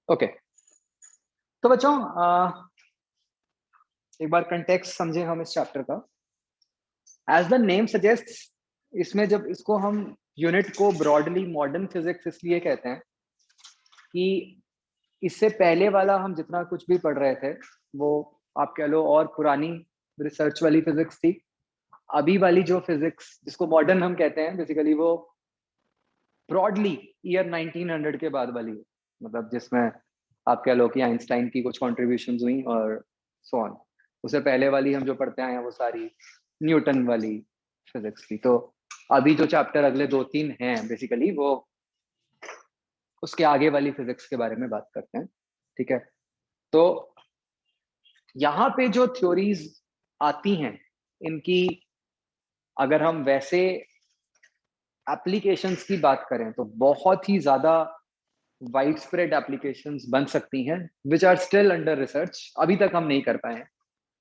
Okay, तो बच्चों एक बार कंटेक्स्ट समझे हम इस चैप्टर का। एज द नेम सजेस्ट, इसमें जब इसको हम यूनिट को ब्रॉडली मॉडर्न फिजिक्स इसलिए कहते हैं कि इससे पहले वाला हम जितना कुछ भी पढ़ रहे थे वो आप कह लो और पुरानी रिसर्च वाली फिजिक्स थी। अभी वाली जो फिजिक्स जिसको मॉडर्न हम कहते हैं बेसिकली वो ब्रॉडली ईयर 1900 के बाद वाली है। मतलब जिसमें आप कह लो कि आइंस्टाइन की कुछ कॉन्ट्रीब्यूशन हुई और सो ऑन। उससे पहले वाली हम जो पढ़ते आए हैं वो सारी न्यूटन वाली फिजिक्स थी। तो अभी जो चैप्टर अगले 2-3 हैं बेसिकली वो उसके आगे वाली फिजिक्स के बारे में बात करते हैं। ठीक है, तो यहाँ पे जो थ्योरीज आती हैं इनकी अगर हम वैसे एप्लीकेशंस की बात करें तो बहुत ही ज्यादा वाइड स्प्रेड एप्लीकेशंस बन सकती हैं which are still under research. अभी तक हम नहीं कर पाए हैं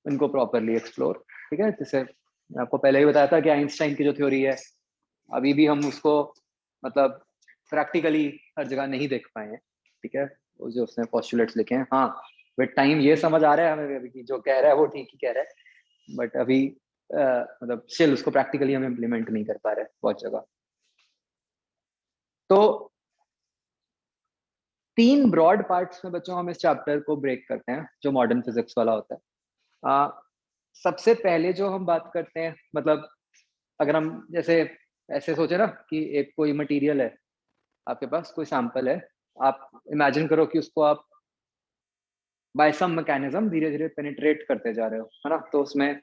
इनको प्रॉपरली एक्सप्लोर। ठीक है, जैसे मैं आपको पहले ही बताया था कि आइंस्टाइन की जो थ्योरी है अभी भी हम उसको मतलब प्रैक्टिकली हर जगह नहीं देख पाए हैं। ठीक है, वो जो उसने पोस्टुलेट्स लिखे हैं, हाँ विद टाइम ये समझ आ रहा है हमें अभी कि जो कह रहा है वो ठीक ही कह रहा है, बट अभी मतलब स्टिल उसको प्रैक्टिकली हम इम्प्लीमेंट नहीं कर पा रहे बहुत जगह। तो 3 ब्रॉड पार्ट्स में बच्चों हम इस चैप्टर को ब्रेक करते हैं जो मॉडर्न फिजिक्स वाला होता है। सबसे पहले जो हम बात करते हैं मतलब अगर हम जैसे ऐसे सोचे ना कि एक कोई मटेरियल है, आपके पास कोई सैंपल है, आप इमेजिन करो कि उसको आप बाय सम मैकेनिज्म धीरे धीरे पेनिट्रेट करते जा रहे हो, है ना। तो उसमें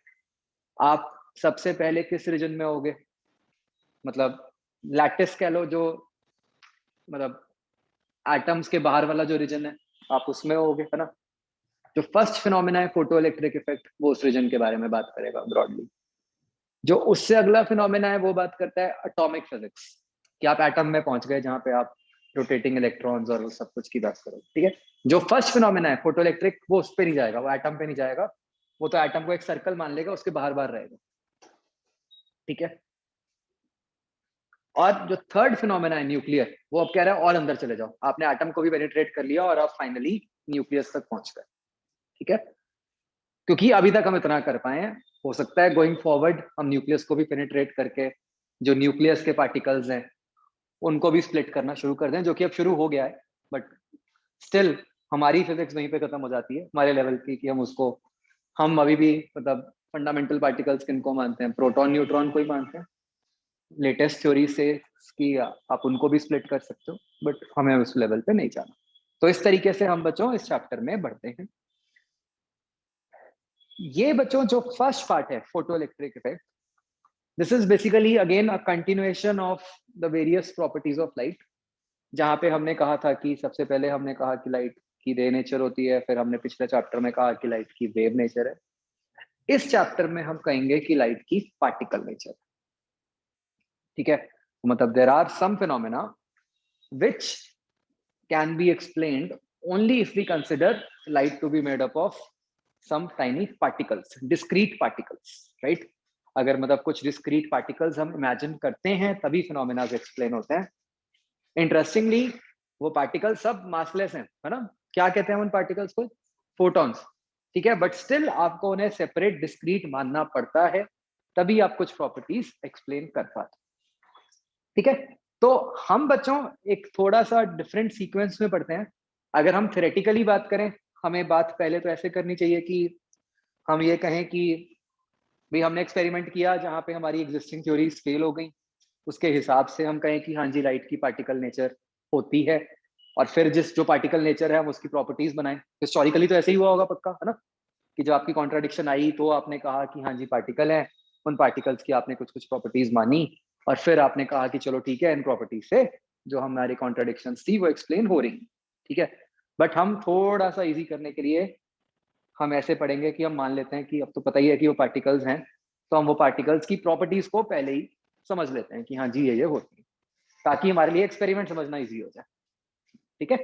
आप सबसे पहले किस रीजन में होगे, मतलब लैटिस कह लो, जो मतलब एटम्स के बाहर वाला जो रीजन है आप उसमें होगे, है ना। जो फर्स्ट फिनोमेना है फोटो इलेक्ट्रिक इफेक्ट वो उस रीजन के बारे में बात करेगा ब्रॉडली। जो उससे अगला फिनोमेना है वो बात करता है एटॉमिक फिजिक्स, कि आप एटम में पहुंच गए जहां पे आप रोटेटिंग इलेक्ट्रॉन्स और वो सब कुछ की बात करो। ठीक है, जो फर्स्ट फिनोमेना है फोटो इलेक्ट्रिक वो उस पे नहीं जाएगा, वो एटम पे नहीं जाएगा, वो तो एटम को एक सर्कल मान लेगा, उसके बाहर बाहर रहेगा। ठीक है, और जो थर्ड फिनोमेना है न्यूक्लियर, वो अब कह रहा है और अंदर चले जाओ, आपने एटम को भी पेनिट्रेट कर लिया और आप फाइनली न्यूक्लियस तक पहुंच गए। ठीक है, क्योंकि अभी तक हम इतना कर पाए हैं, हो सकता है गोइंग फॉरवर्ड हम न्यूक्लियस को भी पेनिट्रेट करके जो न्यूक्लियस के पार्टिकल्स हैं उनको भी स्प्लिट करना शुरू कर दें, जो कि अब शुरू हो गया है। बट स्टिल हमारी फिजिक्स वहीं पे खत्म हो जाती है हमारे लेवल की, कि हम उसको हम अभी भी मतलब फंडामेंटल पार्टिकल्स किनको मानते हैं, प्रोटॉन न्यूट्रॉन को ही मानते हैं। लेटेस्ट थ्योरी से कि आप उनको भी स्प्लिट कर सकते हो, बट हमें उस लेवल पे नहीं जाना। तो इस तरीके से हम बच्चों इस चैप्टर में बढ़ते हैं। ये बच्चों जो फर्स्ट पार्ट है photo electric effect, this is basically again a continuation of the various properties of light. जहां पे हमने कहा था कि सबसे पहले हमने कहा कि लाइट की रे नेचर होती है, फिर हमने पिछले चैप्टर में कहा कि लाइट की वेव नेचर है। इस चैप्टर में हम कहेंगे कि लाइट की पार्टिकल नेचर। ठीक है, मतलब there are some phenomena which can be explained only if we consider light to be made up of some tiny particles, discrete particles, right. अगर मतलब कुछ डिस्क्रीट पार्टिकल्स हम इमेजिन करते हैं तभी फिनोमेना एक्सप्लेन होते हैं। इंटरेस्टिंगली वो पार्टिकल सब मासलेस हैं, है ना। क्या कहते हैं उन पार्टिकल्स को? फोटॉन्स। ठीक है, बट स्टिल आपको उन्हें सेपरेट डिस्क्रीट मानना पड़ता है, तभी आप कुछ प्रॉपर्टीज एक्सप्लेन कर पाते। ठीक है, तो हम बच्चों एक थोड़ा सा डिफरेंट सीक्वेंस में पढ़ते हैं। अगर हम थ्योरेटिकली बात करें, हमें बात पहले तो ऐसे करनी चाहिए कि हम ये कहें कि भाई हमने एक्सपेरिमेंट किया जहां पे हमारी एग्जिस्टिंग थ्योरीज फेल हो गई, उसके हिसाब से हम कहें कि हाँ जी लाइट की पार्टिकल नेचर होती है, और फिर जिस जो पार्टिकल नेचर है हम उसकी प्रॉपर्टीज बनाएं। हिस्टोरिकली तो ऐसे ही हुआ होगा पक्का, है ना, कि जब आपकी कॉन्ट्राडिक्शन आई तो आपने कहा कि हाँ जी पार्टिकल है, उन पार्टिकल्स की आपने कुछ कुछ प्रॉपर्टीज मानी, और फिर आपने कहा कि चलो ठीक है इन प्रॉपर्टीज से जो हमारी कॉन्ट्राडिक्शन थी वो एक्सप्लेन हो रही। ठीक है, बट हम थोड़ा सा इजी करने के लिए हम ऐसे पढ़ेंगे कि हम मान लेते हैं कि अब तो पता ही है कि वो पार्टिकल्स हैं, तो हम वो पार्टिकल्स की प्रॉपर्टीज को पहले ही समझ लेते हैं कि हाँ जी ये होती है, ताकि हमारे लिए एक्सपेरिमेंट समझना इजी हो जाए। ठीक है,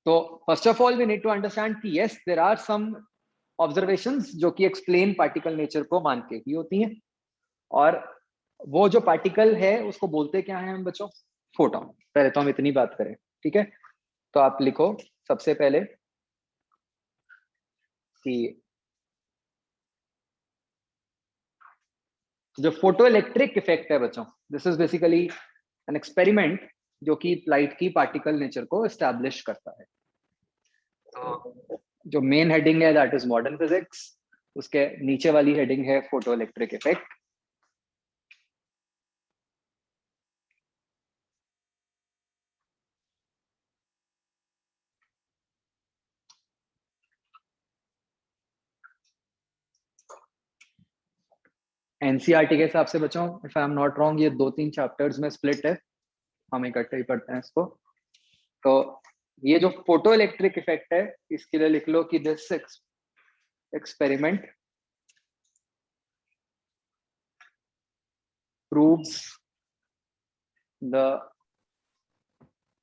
तो first of all we need to understand कि yes there are some observations जो कि एक्सप्लेन पार्टिकल नेचर को मान के ही होती हैं, और वो जो पार्टिकल है उसको बोलते क्या है हम बच्चों? फोटॉन। पहले तो हम इतनी बात करें। ठीक है, तो आप लिखो सबसे पहले कि जो फोटो इलेक्ट्रिक इफेक्ट है बच्चों, this is basically an experiment जो कि लाइट की पार्टिकल नेचर को एस्टैब्लिश करता है। तो जो मेन हेडिंग है दैट इज मॉडर्न फिजिक्स, उसके नीचे वाली हेडिंग है फोटो इलेक्ट्रिक इफेक्ट। एनसीईआरटी के हिसाब से बच्चों, if I am not wrong, ये 2-3 चैप्टर्स में स्प्लिट है, हम इकट्ठे ही पढ़ते हैं इसको। तो ये जो फोटो इलेक्ट्रिक इफेक्ट है, इसके लिए लिख लो कि this experiment proves the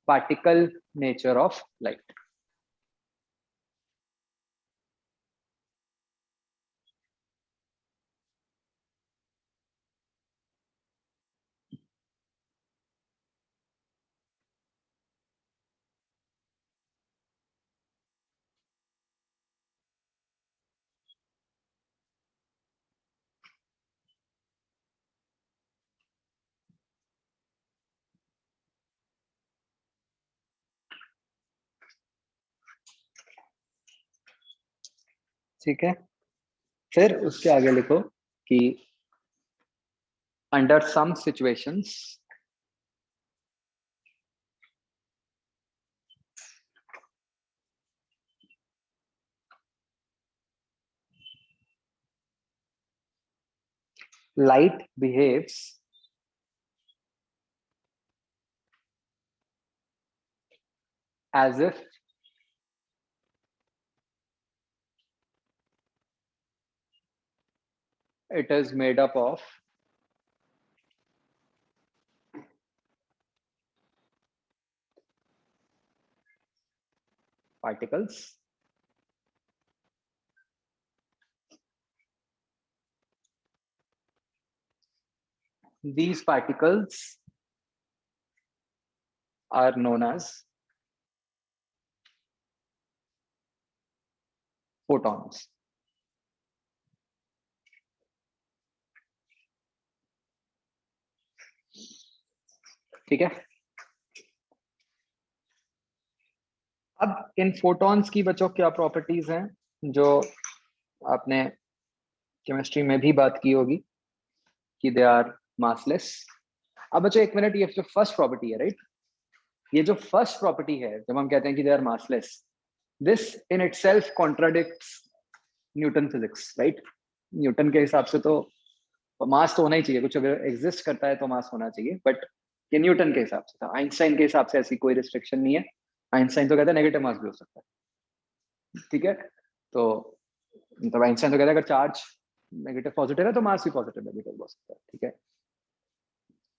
particle nature of light. ठीक है, फिर उसके आगे लिखो कि under some situations light behaves as if it is made up of particles these particles are known as photons. ठीक है, अब इन फोटॉन्स की बच्चों क्या प्रॉपर्टीज हैं जो आपने केमिस्ट्री में भी बात की होगी कि दे आर मासलेस। अब बच्चों एक मिनट, ये जो फर्स्ट प्रॉपर्टी है राइट, ये जो फर्स्ट प्रॉपर्टी है जब हम कहते हैं कि they are massless, this in itself contradicts Newton physics right. Newton के हिसाब से तो मास तो होना ही चाहिए, कुछ अगर एग्जिस्ट करता है तो मास होना चाहिए, बट ये न्यूटन के हिसाब से था। आइंस्टाइन के हिसाब से ऐसी कोई रिस्ट्रिक्शन नहीं है। आइंस्टाइन तो कहता है नेगेटिव मास भी हो सकता है, ठीक है। तो मतलब आइंस्टाइन तो कहता है अगर चार्ज नेगेटिव पॉजिटिव है तो मास भी पॉजिटिव नेगेटिव हो सकता है, ठीक है।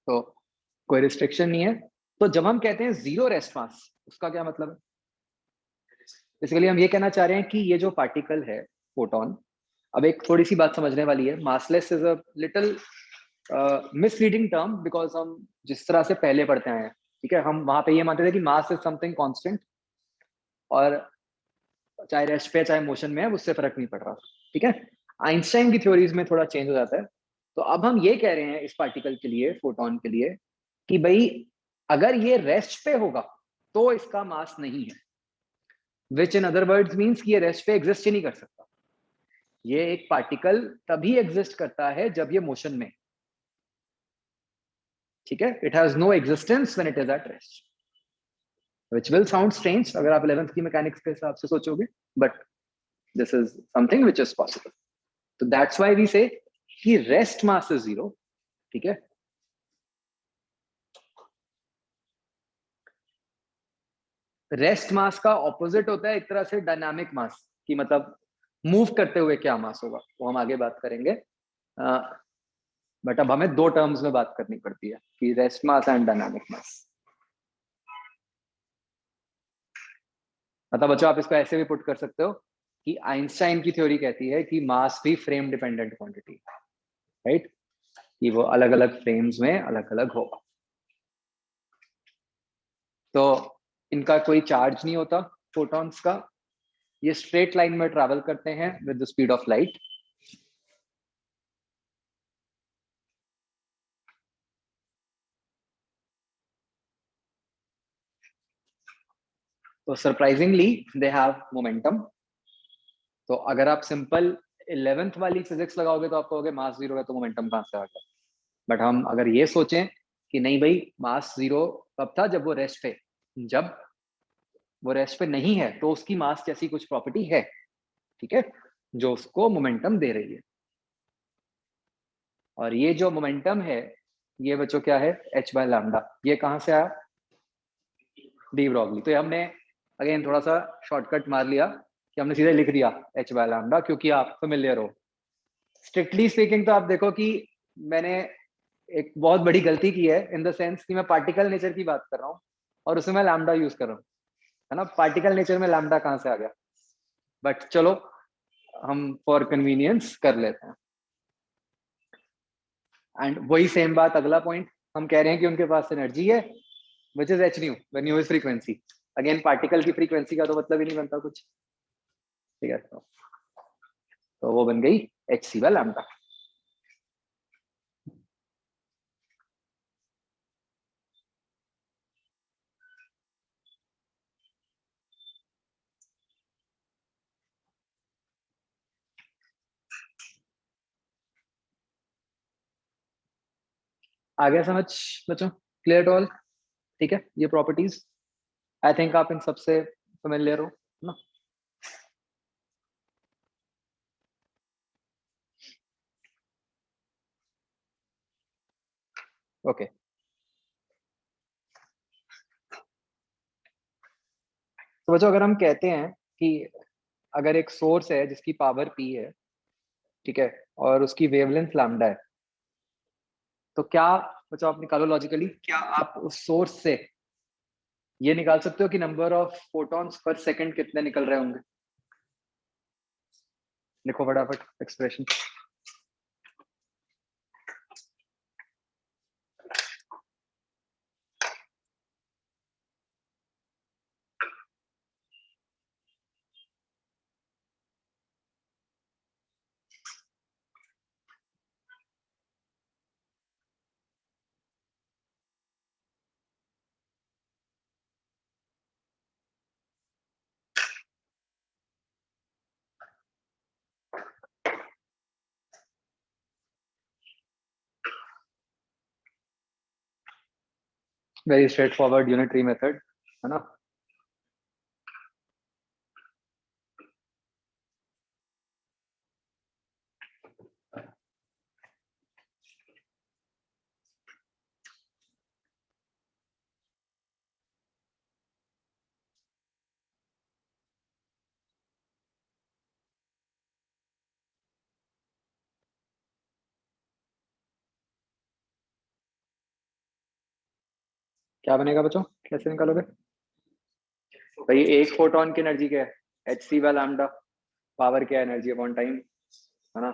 तो कोई रिस्ट्रिक्शन नहीं है। तो जब हम कहते हैं जीरो रेस्ट मास, उसका क्या मतलब है? बेसिकली हम ये कहना चाह रहे हैं कि ये जो पार्टिकल है फोटोन, अब एक थोड़ी सी बात समझने वाली है, massless is a little misleading term because हम जिस तरह से पहले पढ़ते हैं, ठीक है, हम वहां पे ये मानते थे कि मास इज समथिंग कांस्टेंट और चाहे रेस्ट पे चाहे मोशन में है उससे फर्क नहीं पड़ रहा, ठीक है। आइंस्टाइन की थ्योरीज में थोड़ा चेंज हो जाता है। तो अब हम ये कह रहे हैं इस पार्टिकल के लिए, फोटोन के लिए, कि भाई अगर ये रेस्ट पे होगा तो इसका मास नहीं है, विच इन अदर वर्ड्स मीन्स कि ये रेस्ट पे एग्जिस्ट ही नहीं कर सकता। ये एक पार्टिकल तभी एग्जिस्ट करता है जब ये मोशन में, ठीक है। It has no existence when it is at rest, which will sound strange अगर आप 11th की मैकेनिक्स के हिसाब से सोचोगे, but this is something which is possible. So that's why we say कि रेस्ट मास इज जीरो, ठीक है। रेस्ट मास का ऑपोजिट होता है एक तरह से डायनामिक मास, की मतलब मूव करते हुए क्या मास होगा वो हम आगे बात करेंगे। बट अब हमें दो टर्म्स में बात करनी पड़ती है कि रेस्ट मास एंड डायनामिक मास। मतलब बच्चों आप इसको ऐसे भी पुट कर सकते हो कि आइंस्टाइन की थ्योरी कहती है कि मास भी फ्रेम डिपेंडेंट क्वांटिटी है, राइट, कि वो अलग अलग फ्रेम्स में अलग अलग होगा। तो इनका कोई चार्ज नहीं होता फोटॉन्स का, ये स्ट्रेट लाइन में ट्रैवल करते हैं with the speed of light. तो सरप्राइजिंगली दे हैव मोमेंटम। तो अगर आप सिंपल 11th वाली फिजिक्स लगाओगे तो आप कहोगे मास जीरो है तो मोमेंटम कहां से आ गया। बट हम अगर ये सोचें कि नहीं भाई, मास जीरो कब था, जब वो रेस्ट पे, जब वो रेस्ट पे नहीं है तो उसकी मास जैसी कुछ प्रॉपर्टी है, ठीक है, जो उसको मोमेंटम दे रही है। और ये जो मोमेंटम है ये बच्चों क्या है, h बाय लैम्डा। ये कहां से आया, डी ब्रॉगली। तो हमने अगेन थोड़ा सा शॉर्टकट मार लिया कि हमने सीधे लिख दिया h बाय लैम्डा, क्योंकि आप फेमिलियर हो। स्ट्रिक्टली स्पीकिंग तो आप देखो कि मैंने एक बहुत बड़ी गलती की है, इन द सेंस कि मैं पार्टिकल नेचर की बात कर रहा हूँ और उसमें मैं लैम्डा यूज कर रहा हूँ, है ना। पार्टिकल नेचर में लैम्डा कहां से आ गया, बट चलो हम फॉर कन्वीनियंस कर लेते हैं। एंड वही सेम बात, अगला पॉइंट हम कह रहे हैं कि उनके पास एनर्जी है which is H new, when new is frequency. Again particle की फ्रीक्वेंसी का तो मतलब ही नहीं बनता कुछ, ठीक है। तो वो बन गई एच सी बाय लैम्डा। आ गया समझ बच्चों, क्लियर टू ऑल, ठीक है। ये प्रॉपर्टीज आई थिंक आप इन सबसे फेमिलियर हो ना। ओके तो बच्चों अगर हम कहते हैं कि अगर एक सोर्स है जिसकी पावर पी है, ठीक है, और उसकी वेवलेंथ लैम्डा है, तो क्या बच्चों आप निकालो लॉजिकली, क्या आप उस सोर्स से ये निकाल सकते हो कि number of photons per second कितने निकल रहे होंगे। लिखो फटाफट expression. Very straight forward unitary method, है ना। क्या बनेगा बच्चों, कैसे निकालोगे भाई। एक फोटोन की एनर्जी क्या है, H C by lambda, power क्या है, एनर्जी अपॉन टाइम, है ना।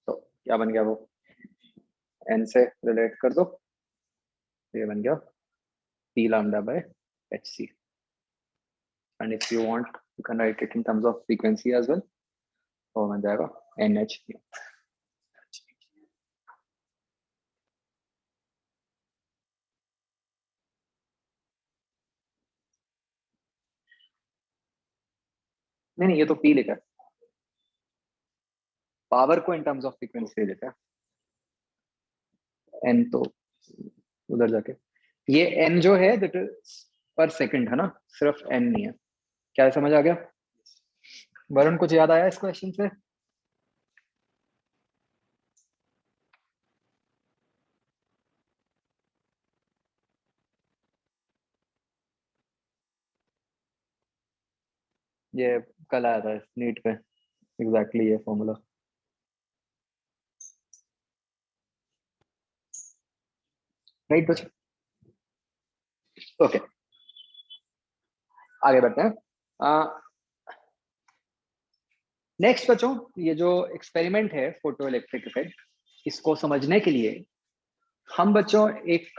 तो क्या बन गया वो, एन से रिलेट कर दो, ये बन गया P lambda by H C. And if you want you can write it in terms of frequency as well, तो बन जाएगा एन एच। नहीं नहीं, ये तो पी लिखा है, पावर को इन टर्म्स ऑफ फ्रीक्वेंसी लिखा है, एन तो उधर जाके, ये एन जो है दैट इज पर सेकंड, है ना, सिर्फ एन नहीं है। क्या समझ आ गया वरुण, कुछ याद आया इस क्वेश्चन से। ये कल आया था नीट पे, एग्जैक्टली ये फॉर्मूला। राइट बच्चों, ओके आगे बढ़ते हैं। नेक्स्ट बच्चों, ये जो एक्सपेरिमेंट है फोटो इलेक्ट्रिक इफेक्ट, इसको समझने के लिए हम बच्चों एक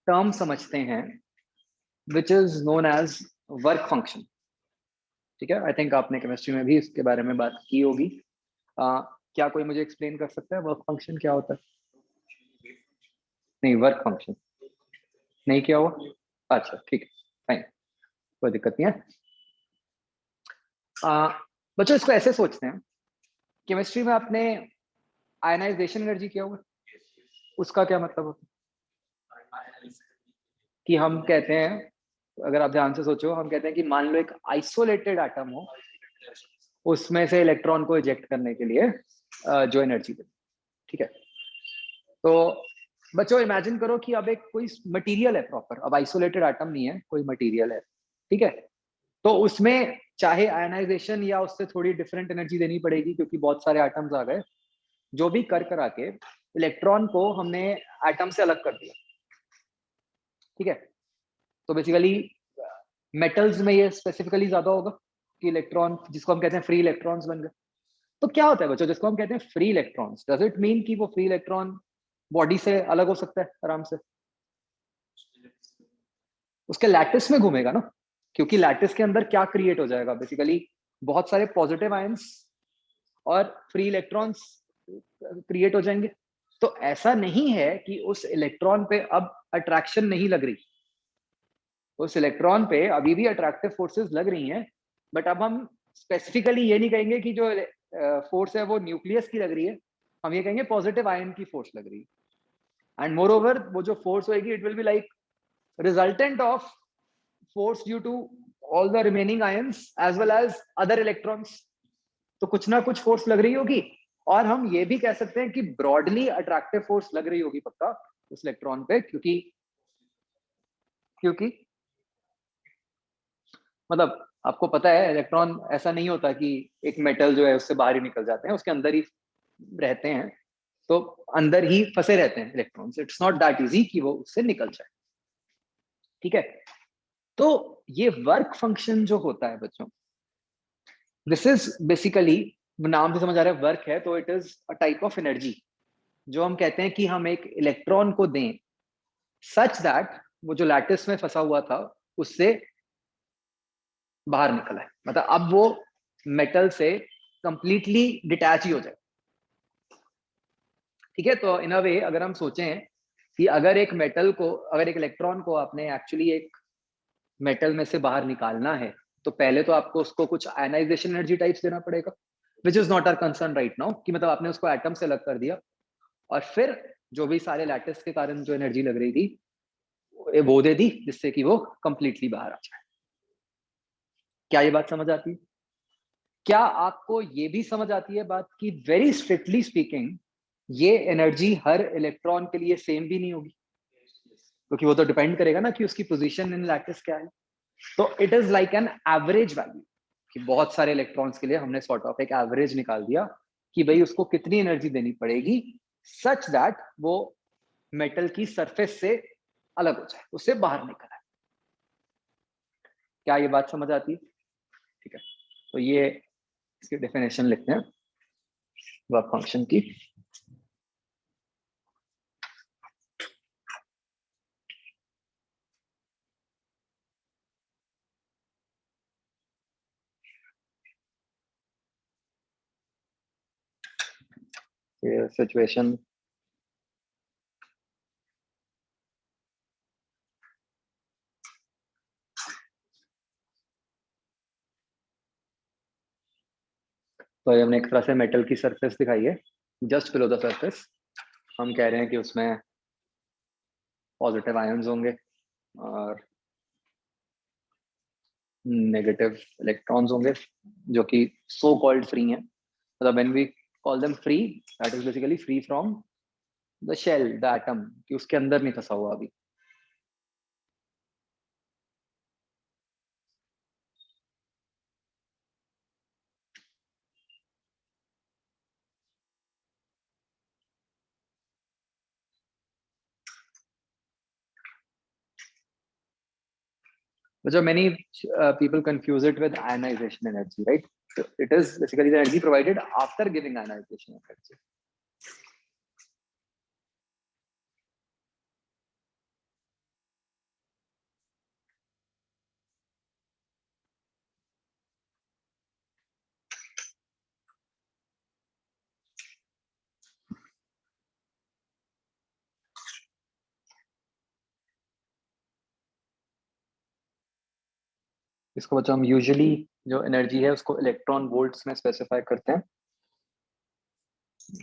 टर्म समझते हैं which is known as work function, ठीक है। आई थिंक आपने केमिस्ट्री में भी इसके बारे में बात की होगी। क्या कोई मुझे एक्सप्लेन कर सकता है वर्क फंक्शन क्या होता है? नहीं, वर्क फंक्शन नहीं किया हुआ? अच्छा ठीक है, फाइन, कोई दिक्कत नहीं है। बच्चों इसको ऐसे सोचते हैं, केमिस्ट्री में आपने आयनाइजेशन एनर्जी किया हुआ, उसका क्या मतलब होता है? कि हम कहते हैं, अगर आप ध्यान से सोचो, हम कहते हैं कि मान लो एक आइसोलेटेड एटम हो, उसमें से इलेक्ट्रॉन को इजेक्ट करने के लिए जो एनर्जी दे, ठीक है। तो बच्चों इमेजिन करो कि अब एक कोई मटेरियल है प्रॉपर, अब आइसोलेटेड एटम नहीं है, कोई मटेरियल है, ठीक है। तो उसमें चाहे आयनाइजेशन या उससे थोड़ी डिफरेंट एनर्जी देनी पड़ेगी क्योंकि बहुत सारे एटम्स आ गए, जो भी कर करा के इलेक्ट्रॉन को हमने एटम से अलग कर दिया, ठीक है। तो बेसिकली मेटल्स में ये स्पेसिफिकली ज्यादा होगा कि इलेक्ट्रॉन जिसको हम कहते हैं फ्री इलेक्ट्रॉन्स बन गए। तो क्या होता है बच्चों जिसको हम कहते हैं free electrons, does it mean कि वो फ्री इलेक्ट्रॉन बॉडी से अलग हो सकता है आराम से? उसके लैटिस में घूमेगा ना, क्योंकि लैटिस के अंदर क्या क्रिएट हो जाएगा, बेसिकली बहुत सारे पॉजिटिव आयंस और फ्री इलेक्ट्रॉन्स क्रिएट हो जाएंगे। तो ऐसा नहीं है कि उस इलेक्ट्रॉन पे अब अट्रैक्शन नहीं लग रही, उस इलेक्ट्रॉन पे अभी भी अट्रैक्टिव फोर्सेस लग रही हैं, बट अब हम स्पेसिफिकली ये नहीं कहेंगे कि जो फोर्स है वो न्यूक्लियस की लग रही है, हम ये कहेंगे पॉजिटिव आयन की फोर्स लग रही है। एंड मोर ओवर वो जो फोर्स होगी it will be like resultant of force due to all the remaining ions as well as other electrons। तो कुछ ना कुछ फोर्स लग रही होगी, और हम ये भी कह सकते हैं कि ब्रॉडली अट्रैक्टिव फोर्स लग रही होगी पक्का उस इलेक्ट्रॉन पे, क्योंकि क्योंकि मतलब आपको पता है इलेक्ट्रॉन ऐसा नहीं होता कि एक मेटल जो है उससे बाहर ही निकल जाते हैं, उसके अंदर ही रहते हैं, तो अंदर ही फंसे रहते हैं electrons, it's not that easy कि वो उससे निकल जाए, ठीक है। तो ये वर्क फंक्शन जो होता है बच्चों, दिस इज बेसिकली, नाम से समझ आ रहा है वर्क है, तो it is a type of energy जो हम कहते हैं कि हम एक इलेक्ट्रॉन को दें सच दैट वो जो लैटिस में फंसा हुआ था उससे बाहर निकला है, मतलब अब वो मेटल से कंप्लीटली डिटैच ही हो जाए, ठीक है। तो इन अ वे अगर हम सोचें कि अगर एक मेटल को, अगर एक इलेक्ट्रॉन को आपने एक्चुअली एक मेटल में से बाहर निकालना है, तो पहले तो आपको उसको कुछ आयनाइजेशन एनर्जी टाइप्स देना पड़ेगा, which is not our concern right now, कि मतलब आपने उसको एटम से अलग कर दिया, और फिर जो भी सारे लैटिस के कारण जो एनर्जी लग रही थी वो दे दी जिससे कि वो कंप्लीटली बाहर आ जाए। क्या ये बात समझ आती है? क्या आपको ये भी समझ आती है बात कि वेरी स्ट्रिक्टली स्पीकिंग ये एनर्जी हर इलेक्ट्रॉन के लिए सेम भी नहीं होगी, क्योंकि वो तो डिपेंड करेगा ना कि उसकी पोजीशन इन लैटिस क्या है। तो it is like an average value, कि बहुत सारे इलेक्ट्रॉन्स के लिए हमने सॉर्ट ऑफ एक एवरेज निकाल दिया कि भाई उसको कितनी एनर्जी देनी पड़ेगी सच दैट वो मेटल की सरफेस से अलग हो जाए, उससे बाहर निकल आए। क्या ये बात समझ आती है? ठीक है, तो ये इसकी डेफिनेशन लिखते हैं वर्क फंक्शन की। सिचुएशन, तो ये हमने एक तरह से मेटल की सरफेस दिखाई है, जस्ट बिलो द सरफेस हम कह रहे हैं कि उसमें पॉजिटिव आयंस होंगे और नेगेटिव इलेक्ट्रॉन्स होंगे जो कि सो कॉल्ड फ्री हैं, मतलब when we call them free that is basically free from the shell the atom, कि उसके अंदर नहीं फंसा हुआ अभी। But so many people confuse it with ionization energy, right? So it is basically the energy provided after giving ionization energy. इसको बच्चों हम यूजुअली जो एनर्जी है उसको इलेक्ट्रॉन वोल्ट्स में स्पेसिफाई करते हैं,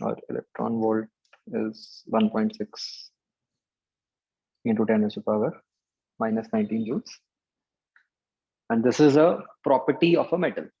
और electron volt is 1.6 into 10 raised to power minus 19 joules, and this is a property of a metal.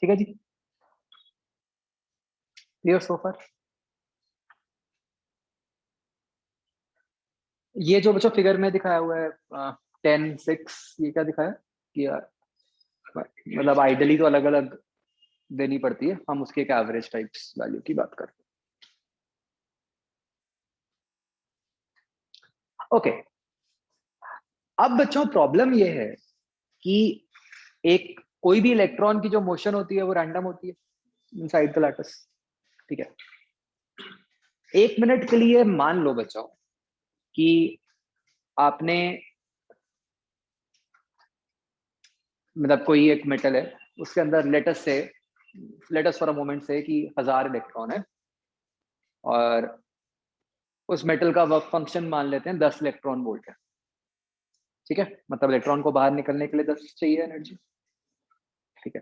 ठीक है जी, क्लियर सो फार? ये जो बच्चों फिगर में दिखाया हुआ है 10, 6, ये क्या दिखाया कि मतलब आइडियली तो अलग अलग देनी पड़ती है, हम उसके एक एवरेज टाइप्स वैल्यू की बात करते हैं। ओके, अब बच्चों प्रॉब्लम ये है कि एक कोई भी इलेक्ट्रॉन की जो मोशन होती है वो रैंडम होती है इनसाइड द लैटिस। ठीक है, 1 मिनट के लिए मान लो बच्चों कि आपने मतलब कोई एक मेटल है, उसके अंदर लेटस फॉर अ मोमेंट से कि 1000 इलेक्ट्रॉन है, और उस मेटल का वर्क फंक्शन मान लेते हैं 10 इलेक्ट्रॉन वोल्ट है। ठीक है, मतलब इलेक्ट्रॉन को बाहर निकलने के लिए 10 चाहिए एनर्जी। ठीक है,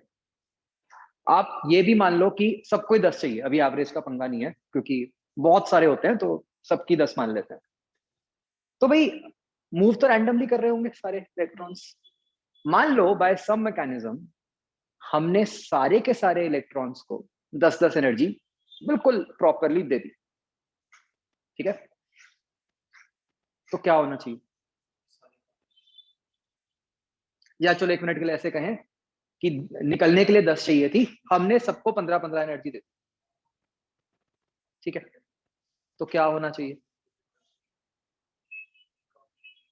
आप ये भी मान लो कि सबको ही 10 चाहिए, अभी एवरेज का पंगा नहीं है क्योंकि बहुत सारे होते हैं, तो सबकी 10 मान लेते हैं। तो भाई मूव तो रैंडमली कर रहे होंगे सारे इलेक्ट्रॉन्स। मान लो बाय सम मैकेनिज्म हमने सारे के सारे इलेक्ट्रॉन्स को 10-10 एनर्जी बिल्कुल प्रॉपरली दे दी। ठीक है, तो क्या होना चाहिए? या चलो 1 मिनट के लिए ऐसे कहें कि निकलने के लिए 10 चाहिए थी, हमने सबको 15-15 एनर्जी दे दी। ठीक है, तो क्या होना चाहिए?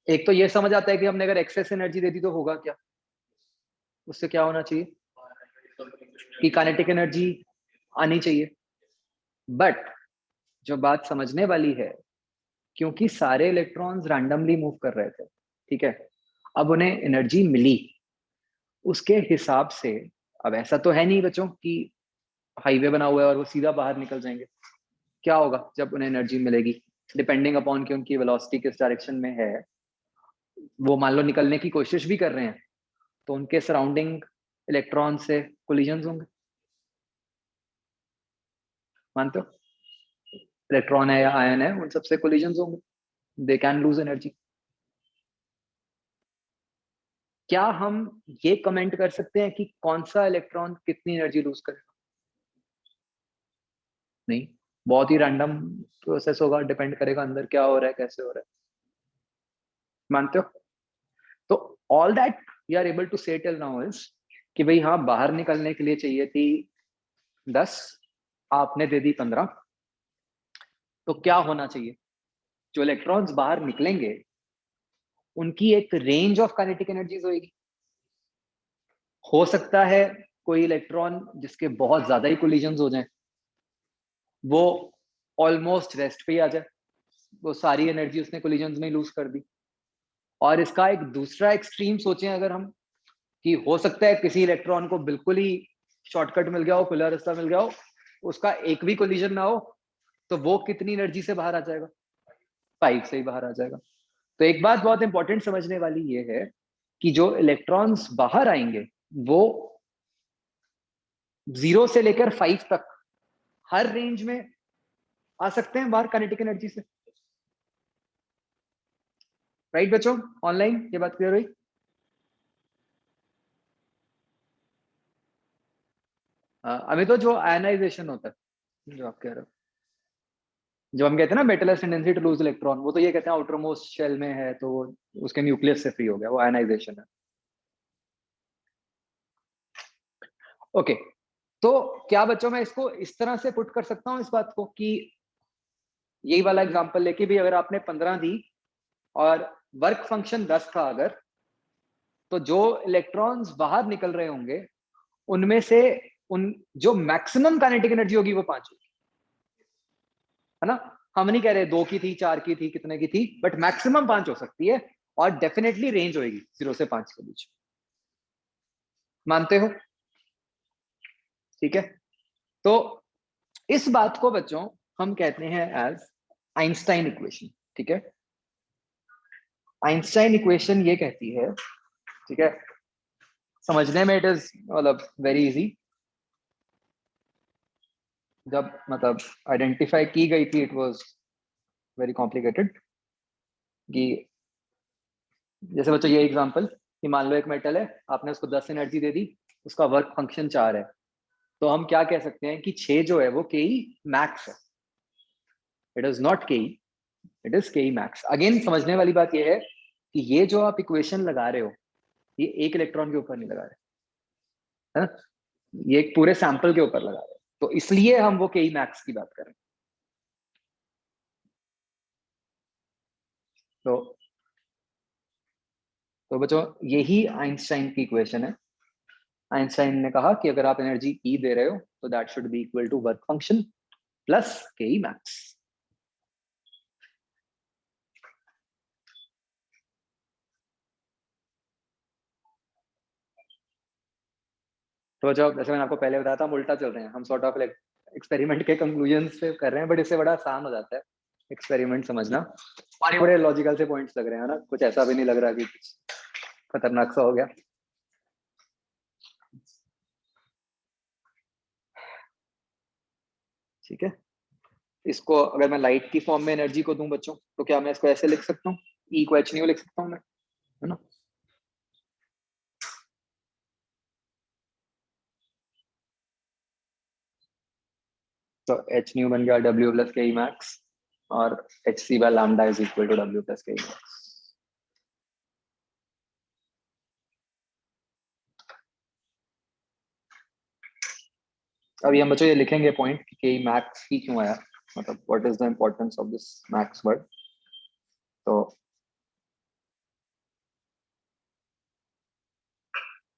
एक तो ये समझ आता है कि हमने अगर एक्सेस एनर्जी दे दी तो होगा क्या, उससे क्या होना चाहिए कि काइनेटिक एनर्जी आनी चाहिए। बट जो बात समझने वाली है, क्योंकि सारे इलेक्ट्रॉन्स रैंडमली मूव कर रहे थे, ठीक है, अब उन्हें एनर्जी मिली उसके हिसाब से। अब ऐसा तो है नहीं बच्चों कि हाईवे बना हुआ है और वो सीधा बाहर निकल जाएंगे। क्या होगा जब उन्हें एनर्जी मिलेगी? डिपेंडिंग अपॉन कि उनकी वेलोसिटी किस डायरेक्शन में है, वो मान लो निकलने की कोशिश भी कर रहे हैं, तो उनके सराउंडिंग इलेक्ट्रॉन से कोलिजन होंगे। मानते हो? इलेक्ट्रॉन है या आयन है, उन सबसे कोलिजन होंगे, दे कैन लूज एनर्जी। क्या हम ये कमेंट कर सकते हैं कि कौन सा इलेक्ट्रॉन कितनी एनर्जी लूज करेगा? नहीं, बहुत ही रैंडम प्रोसेस होगा, डिपेंड करेगा अंदर क्या हो रहा है, कैसे हो रहा है। मानते हो? तो all that we are able to say till now is कि भाई हाँ, बाहर निकलने के लिए चाहिए थी 10, आपने दे दी 15, तो क्या होना चाहिए? जो इलेक्ट्रॉन्स बाहर निकलेंगे उनकी एक रेंज ऑफ काइनेटिक एनर्जीज होगी। हो सकता है कोई इलेक्ट्रॉन जिसके बहुत ज्यादा ही कोलिजन हो जाए, वो ऑलमोस्ट रेस्ट पे ही आ जाए, वो सारी एनर्जी उसने कोलिजन में लूज कर दी। और इसका एक दूसरा एक्सट्रीम सोचें अगर हम, कि हो सकता है किसी इलेक्ट्रॉन को बिल्कुल ही शॉर्टकट मिल गया हो, खुला रास्ता मिल गया हो, उसका एक भी कोलिजन ना हो, तो वो कितनी एनर्जी से बाहर आ जाएगा? 5 से ही बाहर आ जाएगा। तो एक बात बहुत इंपॉर्टेंट समझने वाली ये है कि जो इलेक्ट्रॉन्स बाहर आएंगे वो 0 से लेकर 5 तक हर रेंज में आ सकते हैं बाहर काइनेटिक एनर्जी से। राइट बच्चों, ऑनलाइन ये बात क्लियर हुई? अभी तो जो आयनाइजेशन होता है, जो आप कह रहे हो, जो हम कहते हैं ना metal has tendency to lose electron, वो तो ये कहते हैं आउटर मोस्ट शेल में है तो वो उसके न्यूक्लियस से फ्री हो गया, वो आयनाइजेशन है। ओके, तो क्या बच्चों मैं इसको इस तरह से पुट कर सकता हूँ इस बात को कि यही वाला एग्जांपल लेके भी अगर आपने 15 दी और वर्क फंक्शन 10 था अगर, तो जो इलेक्ट्रॉन्स बाहर निकल रहे होंगे उनमें से उन जो मैक्सिमम काइनेटिक एनर्जी होगी वो 5 होगी, है ना। हम नहीं कह रहे 2 की थी, 4 की थी, कितने की थी, बट मैक्सिमम 5 हो सकती है, और डेफिनेटली रेंज होगी 0 से 5 के बीच। मानते हो? ठीक है, तो इस बात को बच्चों हम कहते हैं एज आइंस्टाइन इक्वेशन। ठीक है, आइंस्टाइन इक्वेशन ये कहती है, ठीक है, समझने में इट इज मतलब वेरी इजी। जब मतलब आइडेंटिफाई की गई थी इट वाज वेरी कॉम्प्लिकेटेड। कि जैसे बच्चों ये एग्जांपल कि मान लो एक मेटल है, आपने उसको 10 एनर्जी दे दी, उसका वर्क फंक्शन 4 है, तो हम क्या कह सकते हैं कि 6 जो है वो के मैक्स है। इट इज नॉट के, इट इज के मैक्स। अगेन समझने वाली बात ये है कि ये जो आप इक्वेशन लगा रहे हो, ये एक इलेक्ट्रॉन के ऊपर नहीं लगा रहे, है ना, ये एक पूरे सैंपल के ऊपर लगा रहे हैं, तो इसलिए हम वो के मैक्स की बात कर रहे हैं। तो बच्चों यही आइंस्टाइन की इक्वेशन है। आइंस्टाइन ने कहा कि अगर आप एनर्जी ई दे रहे हो तो that should be equal to work function plus K max. तो जब जैसे मैंने आपको पहले बताया था, हम उल्टा चल रहे हैं, हम सॉर्ट ऑफ एक्सपेरिमेंट के कंक्लूजन पे कर रहे हैं, बट इससे बड़ा आसान हो जाता है एक्सपेरिमेंट समझना। और ये बड़े लॉजिकल से पॉइंट्स लग रहे हैं ना, कुछ ऐसा भी नहीं लग रहा कि कुछ खतरनाक सा हो गया। ठीक है, इसको अगर मैं लाइट की फॉर्म में एनर्जी को दूं बच्चों, तो क्या मैं इसको ऐसे लिख सकता हूँ, ई को एच न्यू लिख सकता हूँ मैं, है ना। तो एच न्यू बन गया डब्ल्यू प्लस के मैक्स, और H C by lambda is equal to W plus K max. अभी हम बच्चों ये लिखेंगे पॉइंट कि के मैक्स ही क्यों आया, मतलब what is the importance of this max word. तो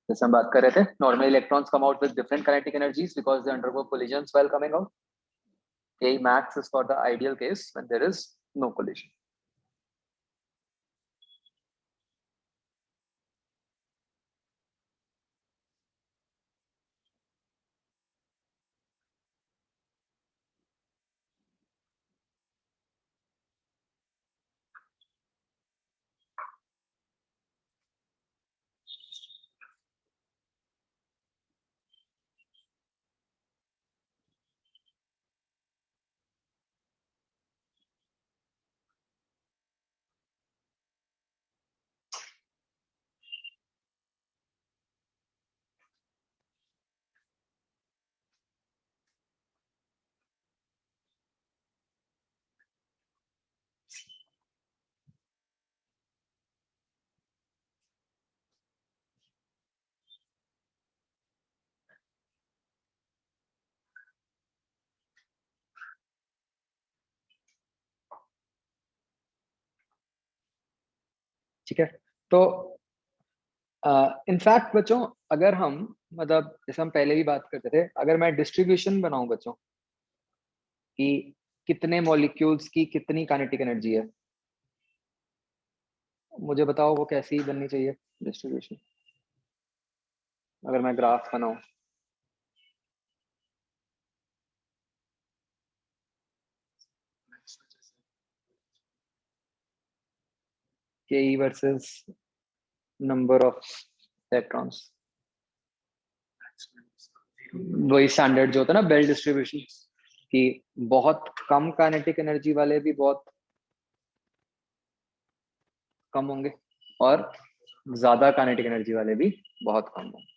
जैसे हम बात कर रहे थे, normal electrons come out with different kinetic energies because they undergo collisions while coming out. K max is for the ideal case when there is no collision. ठीक है, तो इनफैक्ट बच्चों अगर हम मतलब जैसे हम पहले भी बात करते थे, अगर मैं डिस्ट्रीब्यूशन बनाऊं बच्चों कि कितने मॉलिक्यूल्स की कितनी काइनेटिक एनर्जी है, मुझे बताओ वो कैसी बननी चाहिए डिस्ट्रीब्यूशन, अगर मैं ग्राफ बनाऊं। के वर्सेस नंबर ऑफ इलेक्ट्रॉन्स, वही स्टैंडर्ड जो होता है ना बेल डिस्ट्रीब्यूशन, कि बहुत कम काइनेटिक एनर्जी वाले भी बहुत कम होंगे, और ज्यादा काइनेटिक एनर्जी वाले भी बहुत कम होंगे।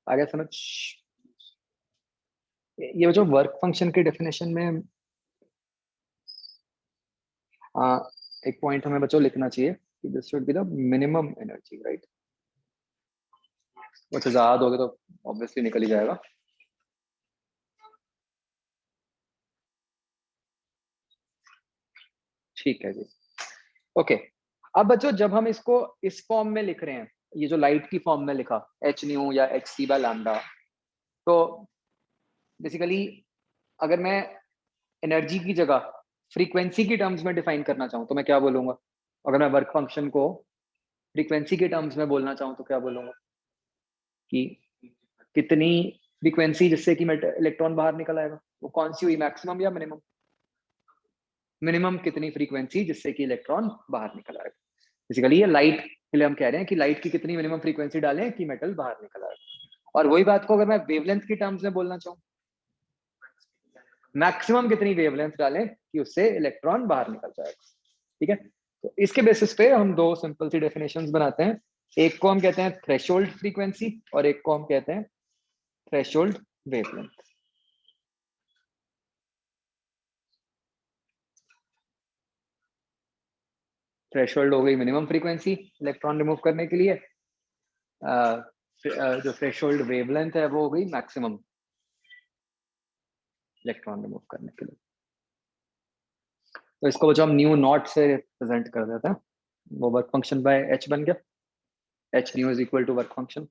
आगे समझ? ये जो वर्क फंक्शन की डेफिनेशन में एक पॉइंट हमें बच्चों लिखना चाहिए कि this should be the minimum energy, right. वो ज्यादा दोगे तो ऑब्वियसली निकल ही जाएगा। ठीक है जी, ओके। अब बच्चों जब हम इसको इस फॉर्म में लिख रहे हैं, ये जो लाइट की फॉर्म में लिखा एच न्यू या एच सी बाय लैम्डा, तो बेसिकली अगर मैं एनर्जी की जगह फ्रीक्वेंसी की टर्म्स में डिफाइन करना चाहूँ तो मैं क्या बोलूंगा? अगर मैं वर्क फंक्शन को फ्रीक्वेंसी के टर्म्स में बोलना चाहूँ तो क्या बोलूंगा कि कितनी फ्रीक्वेंसी जिससे कि इलेक्ट्रॉन बाहर निकल आएगा, वो कौन सी हुई, मैक्सिमम या मिनिमम? मिनिमम कितनी फ्रीक्वेंसी जिससे कि इलेक्ट्रॉन बाहर निकल आएगा। बेसिकली ये लाइट के लिए हम कह रहे हैं कि लाइट की कितनी मिनिमम फ्रीक्वेंसी डालें कि मेटल बाहर निकल आएगा। और वही बात को अगर मैं वेवलेंथ की टर्म्स में बोलना चाहूँ, मैक्सिमम कितनी वेवलेंथ डालें कि उससे इलेक्ट्रॉन बाहर निकल जाएगा। ठीक है, तो इसके बेसिस पे हम दो सिंपल सी डेफिनेशंस बनाते हैं। एक को हम कहते हैं थ्रेशोल्ड फ्रीक्वेंसी और एक को हम कहते हैं थ्रेशोल्ड वेवलेंथ। थ्रेशोल्ड हो गई मिनिमम फ्रीक्वेंसी इलेक्ट्रॉन रिमूव करने के लिए, जो थ्रेशोल्ड वेवलेंथ है वो हो गई मैक्सिमम इलेक्ट्रॉन रिमूव करने के लिए। तो इसको बच्चों हम न्यू नॉट से रिप्रेजेंट कर देते हैं। वो वर्क फंक्शन बाय एच बन गया, H nu is equal to work function.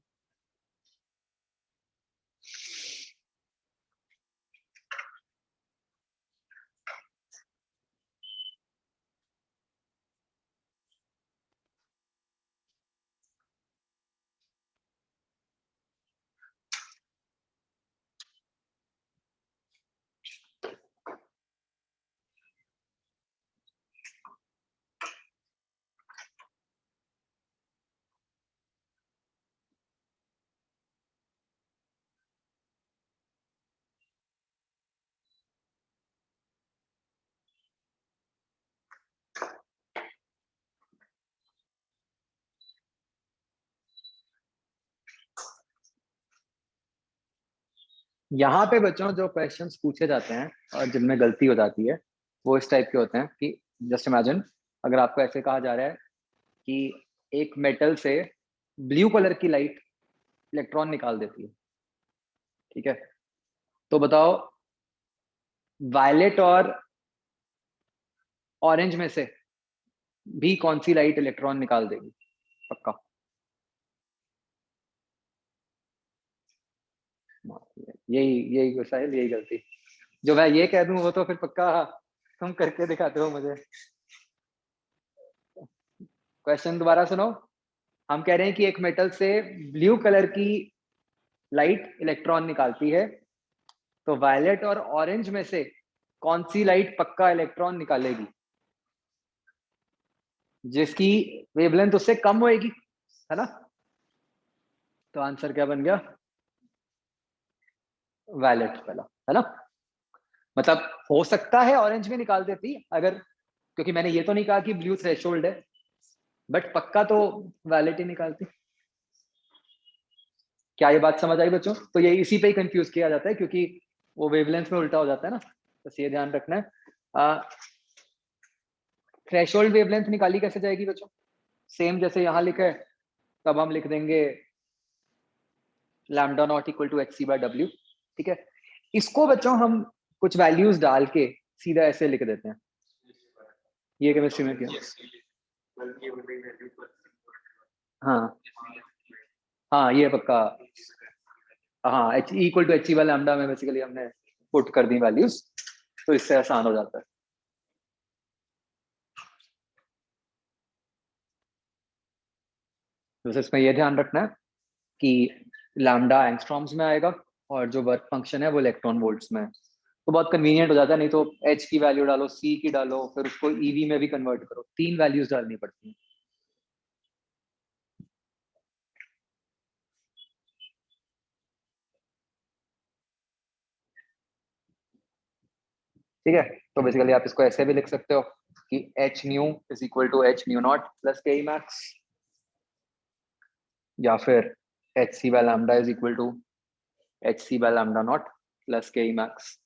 यहाँ पे बच्चों जो क्वेश्चंस पूछे जाते हैं और जिनमें गलती हो जाती है वो इस टाइप के होते हैं कि जस्ट इमेजिन अगर आपको ऐसे कहा जा रहा है कि एक मेटल से ब्लू कलर की लाइट इलेक्ट्रॉन निकाल देती है, ठीक है, तो बताओ वायलेट और ऑरेंज में से भी कौन सी लाइट इलेक्ट्रॉन निकाल देगी? पक्का? यही यही शायद यही गलती जो मैं ये कह दूं वो तो फिर पक्का तुम करके दिखाते हो मुझे। क्वेश्चन दोबारा सुनो। हम कह रहे हैं कि एक मेटल से ब्लू कलर की लाइट इलेक्ट्रॉन निकालती है, तो वायलेट और ऑरेंज में से कौन सी लाइट पक्का इलेक्ट्रॉन निकालेगी जिसकी वेवलेंथ उससे कम होएगी, है ना? तो आंसर क्या बन गया? वायलेट वाला, है ना? मतलब हो सकता है ऑरेंज में निकाल देती अगर, क्योंकि मैंने ये तो नहीं कहा कि ब्लू थ्रेशोल्ड है, बट पक्का तो वायलेट ही निकालती। क्या ये बात समझ आई बच्चों? तो ये इसी पे ही कंफ्यूज किया जाता है क्योंकि वो वेवलेंथ में उल्टा हो जाता है ना, बस ये ध्यान रखना है। थ्रेशोल्ड वेवलेंथ निकाली कैसे जाएगी बच्चों? सेम जैसे यहाँ लिखा है, तब हम लिख देंगे lambda naught equal to H C by W. ठीक है, इसको बच्चों हम कुछ वैल्यूज डाल के सीधा ऐसे लिख देते हैं। ये केमिस्ट्री में क्या? हाँ हाँ, ये पक्का। हाँ, H equal to H C by lambda में बेसिकली हमने पुट कर दी वैल्यूज, तो इससे आसान हो जाता है। तो इसमें ये ध्यान रखना है कि लैम्डा एंगस्ट्रॉम्स में आएगा और जो वर्क फंक्शन है वो इलेक्ट्रॉन वोल्ट्स में है। तो बहुत कन्वीनियंट हो जाता है, नहीं तो एच की वैल्यू डालो, सी की डालो, फिर उसको ईवी में भी कन्वर्ट करो, 3 वैल्यूज डालनी पड़ती हैं। ठीक है, तो बेसिकली आप इसको ऐसे भी लिख सकते हो कि H nu is equal to H nu naught plus K E max, या फिर H C by lambda is equal to H C by lambda naught plus K E max.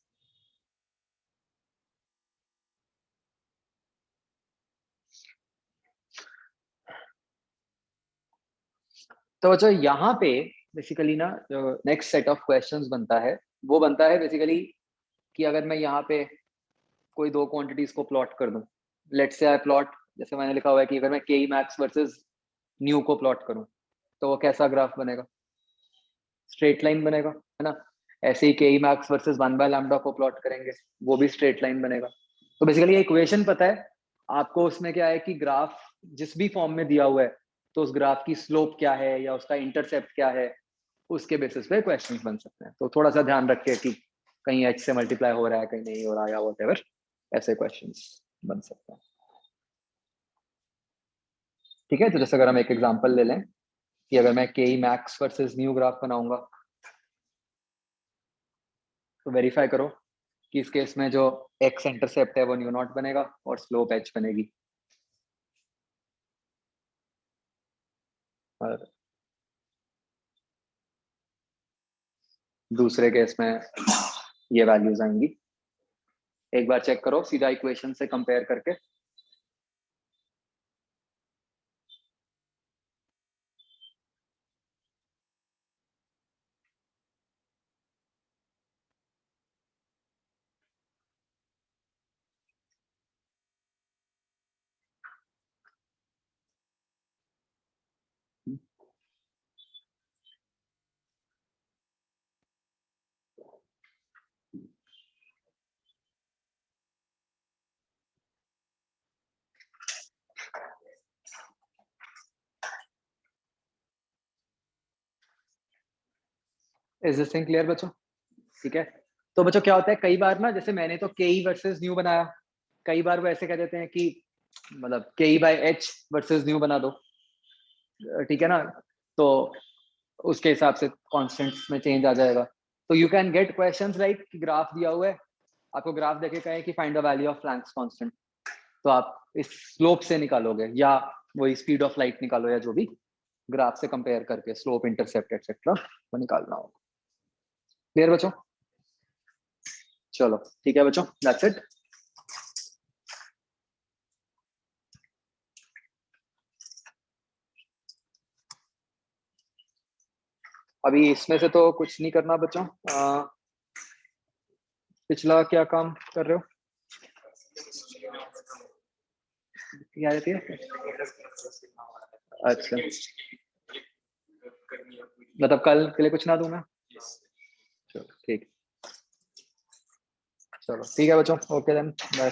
तो बच्चों यहाँ पे बेसिकली ना जो नेक्स्ट सेट ऑफ क्वेश्चंस बनता है वो बनता है बेसिकली कि अगर मैं यहाँ पे कोई दो क्वांटिटीज को प्लॉट कर दूं, लेट्स से आई प्लॉट, जैसे मैंने लिखा हुआ है कि अगर मैं के ई मैक्स वर्सेस न्यू को प्लॉट करूं तो वो कैसा ग्राफ बनेगा? स्ट्रेट लाइन बनेगा, है ना। ऐसे ही के ई मैक्स वर्सेस 1/लैम्डा को प्लॉट करेंगे, वो भी स्ट्रेट लाइन बनेगा। तो बेसिकली इक्वेशन पता है आपको, उसमें क्या है कि ग्राफ जिस भी फॉर्म में दिया हुआ है तो उस ग्राफ की स्लोप क्या है या उसका इंटरसेप्ट क्या है, उसके बेसिस पे क्वेश्चन बन सकते हैं। तो थोड़ा सा ध्यान रखिए कि कहीं एच से मल्टीप्लाई हो रहा है, कहीं नहीं हो रहा है, या व्हाटएवर, ऐसे क्वेश्चंस बन सकते हैं। ठीक है, तो जैसे अगर हम एक एग्जांपल ले लें कि अगर मैं के E max versus new graph बनाऊंगा, तो वेरीफाई करो कि इस केस में जो एक्स इंटरसेप्ट है वो न्यू नॉट बनेगा और स्लोप एच बनेगी। और दूसरे केस में ये वैल्यूज आएंगी। एक बार चेक करो सीधा इक्वेशन से कंपेयर करके। इज दिस थिंग क्लियर बच्चों? ठीक है, तो बच्चों क्या होता है कई बार ना, जैसे मैंने तो के ई वर्सेस न्यू बनाया, कई बार वो ऐसे कह देते हैं कि मतलब के ई बाय एच वर्सेस न्यू बना दो, ठीक है ना। तो उसके हिसाब से कॉन्स्टेंट्स में चेंज आ जाएगा। तो you can get questions like कि ग्राफ दिया हुआ है, आपको ग्राफ देके कहे कि find the value of Planck's constant, तो आप इस स्लोप से निकालोगे या वही स्पीड ऑफ लाइट निकालो, या जो भी ग्राफ से कंपेयर करके स्लोप, इंटरसेप्ट एक्सेट्रा वो निकालना होगा। क्लियर बच्चों? चलो ठीक है बच्चों, दैट्स इट। अभी इसमें से तो कुछ नहीं करना बच्चों। पिछला क्या काम कर रहे हो? क्या रहती है? अच्छा, मतलब कल के लिए कुछ ना दूंगा। चलो ठीक, चलो ठीक है बच्चों, ओके देन, बाय।